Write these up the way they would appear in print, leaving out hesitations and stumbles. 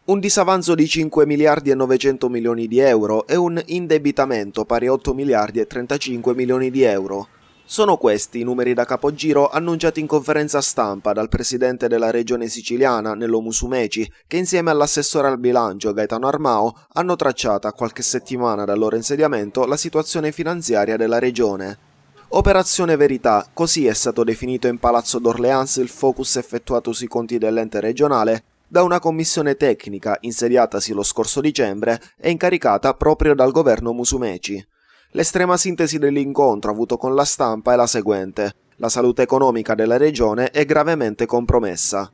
Un disavanzo di 5 miliardi e 900 milioni di euro e un indebitamento pari a 8 miliardi e 35 milioni di euro. Sono questi i numeri da capogiro annunciati in conferenza stampa dal presidente della regione siciliana, Nello Musumeci, che insieme all'assessore al bilancio, Gaetano Armao, hanno tracciato a qualche settimana dal loro insediamento la situazione finanziaria della regione. Operazione Verità, così è stato definito in Palazzo d'Orléans il focus effettuato sui conti dell'ente regionale da una commissione tecnica insediatasi lo scorso dicembre e incaricata proprio dal governo Musumeci. L'estrema sintesi dell'incontro avuto con la stampa è la seguente: la salute economica della regione è gravemente compromessa.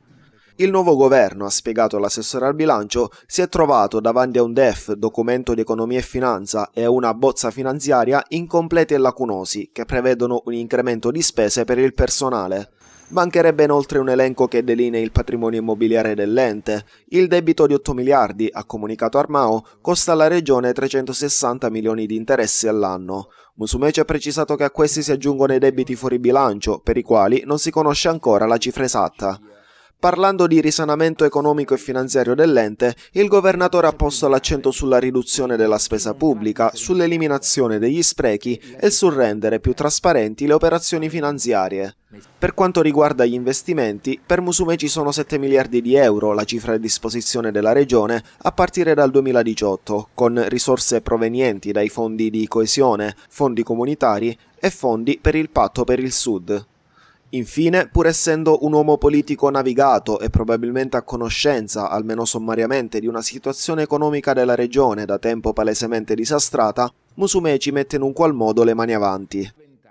Il nuovo governo, ha spiegato l'assessore al bilancio, si è trovato davanti a un DEF, documento di economia e finanza, e a una bozza finanziaria incompleti e lacunosi, che prevedono un incremento di spese per il personale. Mancherebbe inoltre un elenco che delinei il patrimonio immobiliare dell'ente. Il debito di 8 miliardi, ha comunicato Armao, costa alla regione 360 milioni di interessi all'anno. Musumeci ha precisato che a questi si aggiungono i debiti fuori bilancio, per i quali non si conosce ancora la cifra esatta. Parlando di risanamento economico e finanziario dell'ente, il governatore ha posto l'accento sulla riduzione della spesa pubblica, sull'eliminazione degli sprechi e sul rendere più trasparenti le operazioni finanziarie. Per quanto riguarda gli investimenti, per Musumeci sono 7 miliardi di euro la cifra a disposizione della regione a partire dal 2018, con risorse provenienti dai fondi di coesione, fondi comunitari e fondi per il Patto per il Sud. Infine, pur essendo un uomo politico navigato e probabilmente a conoscenza, almeno sommariamente, di una situazione economica della regione da tempo palesemente disastrata, Musumeci mette in un qual modo le mani avanti.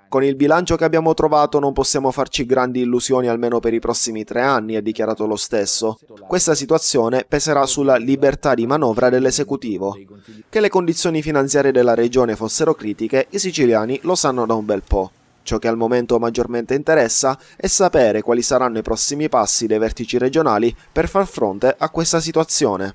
Con il bilancio che abbiamo trovato non possiamo farci grandi illusioni almeno per i prossimi 3 anni, ha dichiarato lo stesso. Questa situazione peserà sulla libertà di manovra dell'esecutivo. Che le condizioni finanziarie della regione fossero critiche, i siciliani lo sanno da un bel po'. Ciò che al momento maggiormente interessa è sapere quali saranno i prossimi passi dei vertici regionali per far fronte a questa situazione.